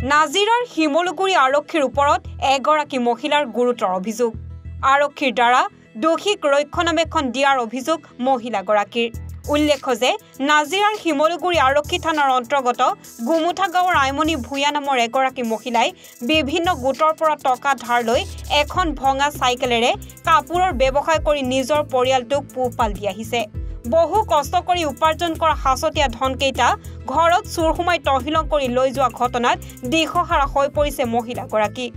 নাজিৰাৰ শিমলুগুৰি আৰক্ষীৰ ওপৰত এগৰাকী মহিলাৰ গুৰুতৰ অভিযোগ আৰক্ষীৰ দ্বাৰা দোষীক ৰক্ষণাবেক্ষণ দিয়াৰ অভিযোগ মহিলাগৰাকীৰ উল্লেখ্য যে নাজিৰাৰ শিমলুগুৰি আৰক্ষী থানাৰ অন্তৰ্গত গুমুঠা গাঁৱৰ আইমণি ভূঞা নামৰ এগৰাকী মহিলাই বিভিন্ন গোটৰ পৰা টকা ধাৰ লৈ এখন ভঙা চাইকেলেৰে কাপোৰৰ ব্যৱসায় কৰি নিজৰ পৰিয়ালটোক পোহপাল দি আহিছে বহু কষ্ট কৰি উপাৰ্জন কৰা হাসতীয়া ধনকেইটা ঘৰত চুৰ সোমাই তহিলং কৰি লৈ যোৱা ঘটনাত দিশহাৰা হৈ পৰিছে মহিলাগৰাকী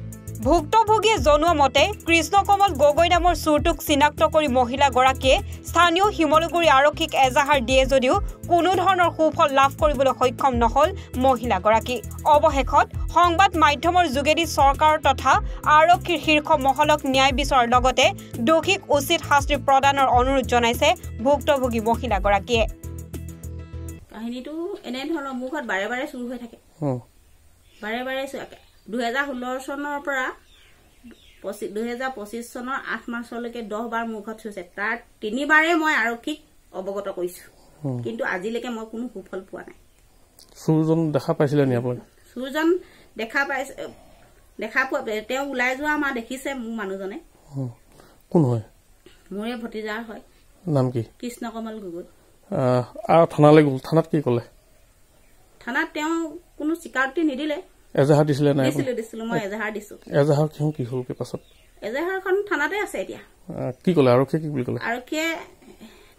ভুক্তভোগীয়ে জনোৱা মতে কৃষ্ণকমল গগৈ নামৰ চুৰটোক চিনাক্ত কৰি মহিলাগৰাকীয়ে স্থানীয় শিমলুগুৰি আৰক্ষীক এজাহাৰ দিয়ে যদিও কোনো ধৰণৰ সুফল লাভ কৰিবলৈ সক্ষম নহল মহিলাগৰাকী অৱশেষত সংবাদ মাধ্যমৰ যোগেদি চৰকাৰ তথা আৰক্ষীৰ শীৰ্ষ মহলক ন্যায় বিচৰাৰ লগতে দোষীক উচিত শাস্তি প্ৰদানৰ অনুৰোধ জনাইছে ভুক্তভোগী মহিলাগৰাকীয়ে কাহিনীটো এনে ধৰণৰ মুখত বাৰে বাৰে চুৰ হৈ থাকে বাৰে বাৰে 2016 চনৰ পৰা 2025 চনৰ 8 মাৰ্চলৈকে 10 বাৰ মুখত চুৰছে তাৰ 3 বাৰে মই আৰক্ষীক অৱগত কৰিছো কিন্তু আজিলৈকে মই কোনো সুফল পোৱা নাই চুৰজন দেখা পাইছিলে নি আপুনি চুৰজন দেখা পাইছে দেখা তেওঁ উলাই যোৱা মা দেখিছে মোৰ মানুহজনে কোন হয় মোৰে ভতিজাৰ হয় নাম কি কৃষ্ণকমল গগৈ আৰু থানালৈ গ'ল থানাত কি ক'লে থানাত তেওঁ কোনো স্বীকাৰোক্তি নিদিলে এজাহাৰ দিছিলে নাই দিছিলো মই এজাহাৰ দিছো এজাহাৰ কি হ'ল কি পাছত এজাহাৰখন থানাতে আছে এতিয়া কি ক'লে আৰক্ষীয়ে কি বুলি ক'লে আৰক্ষীয়ে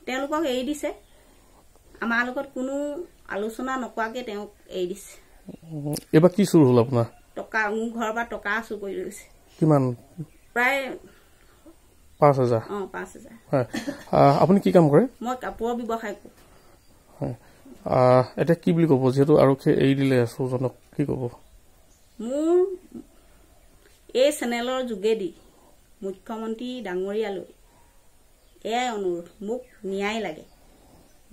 তেওঁলোকক এৰি দিছে আমাৰ লগত কোনো আলোচনা নকৰাকে তেওঁক এৰি দিছে এবাৰ কি চুৰ হ'ল আপোনাৰ টকা মোৰ ঘৰৰ পৰা টকা চুৰ কৰি লৈছে কিমান প্ৰায় 5000 5000 হয় আপুনি কি কাম কৰে মই কাপোৰৰ ব্যৱসায় কৰো হয় এটা কি বুলি ক'ব যেহেতু আৰক্ষীয়ে এৰি দিলে চুৰজনক কি ক'ব মোৰ এই চেনেলৰ যোগেদি মুখ্যমন্ত্ৰী ডাঙৰীয়ালৈ এয়াই অনুৰোধ মোক ন্যায় লাগে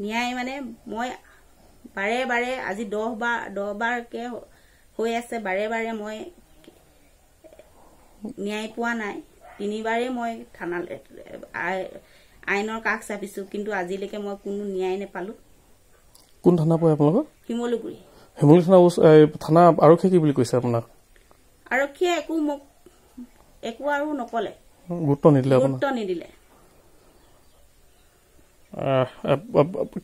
ন্যায় মানে মই বাৰে বাৰে আজি 10 বাৰকে হৈ আছে বাৰে বাৰে মই ন্যায় পোৱা নাই 3 বাৰে মই থানালৈ আইনৰ কাষ চাপিছো কিন্তু আজিলৈকে মই কোনো ন্যায় নেপালো কোন থানা পৰে আপোনালোকৰ শিমলুগুৰি থানা আৰক্ষীয়ে কি বুলি কৈছে আপোনাক আৰক্ষীয়ে একো আৰু নকলে গুৰুত্ব নিদিলে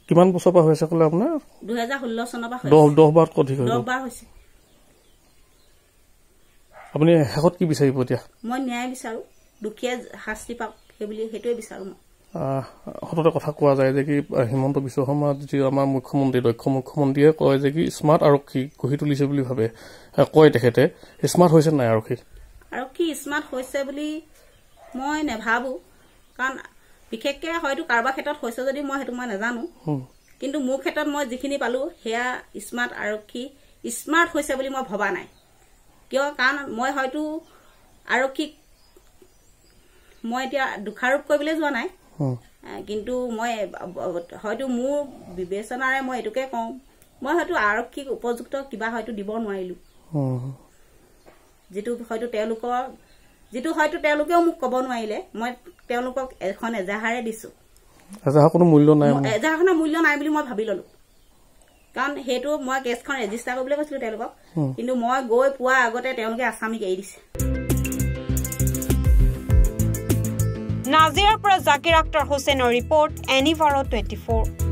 কিমান বছৰ পৰা হৈছে ক'লে আপোনাৰ 2016 চনৰ পৰা 10 বাৰ অধিক হৈছে 10 বাৰ হৈছে আপুনি শেষত কি বিচাৰিব এতিয়া মই ন্যায় বিচাৰো দুখীয়া শাস্তি পাওক সেইটোৱে বিচাৰো মই হঠাতে কথা কোৱা যায় যে কি হিমন্ত বিশ্ব শৰ্মা যি আমাৰ মুখ্যমন্ত্ৰী দক্ষ মুখ্যমন্ত্ৰীয়ে কয় যে কি স্মাৰ্ট আৰক্ষী গঢ়ি তুলিছে বুলি ভাবে কয় তেখেতে স্মাৰ্ট হৈছে নাই আৰক্ষী স্মাৰ্ট হৈছে বুলি মই নেভাবো কাৰণ বিশেষকে হয়তো কাৰোবাৰ ক্ষেত্ৰত হৈছে যদি মই সেইটো মই নাজানো কিন্তু মোৰ ক্ষেত্ৰত মই যিখিনি পালো হেয়া স্মাৰ্ট আৰক্ষী স্মাৰ্ট হৈছে বুলি মই ভবা নাই কিয় কাৰণ মই হয়তো আৰক্ষীক মই এতিয়া দুখাৰোপ কৰিবলৈ যোৱা নাই কিন্তু মই হয়তো মোৰ বিবেচনাৰে মই এটুকে কওঁ মই হয়তো আৰক্ষীক উপযুক্ত কিবা হয়তো দিব নোৱাৰিলো যেটো হয়তো তেওঁলোকেও মোক ক'ব নোৱাৰিলে মই তেওঁলোকক এখন এজাহাৰে দিছো এজাহাৰ কোনো মূল্য নাই এজাহাৰখনৰ মূল্য নাই বুলি মই ভাবি ললো কাৰণ হেতু মই কেছখন ৰেজিষ্টাৰ কৰিবলৈ কৈছিলো তেওঁলোকক কিন্তু মই গৈ পোৱা আগতে তেওঁলোকে আসামিক এৰি দিছে নাজিৰাৰ পৰা জাকিৰ আখতাৰ হুছেইনৰ ৰিপৰ্ট এনিভাৰো 24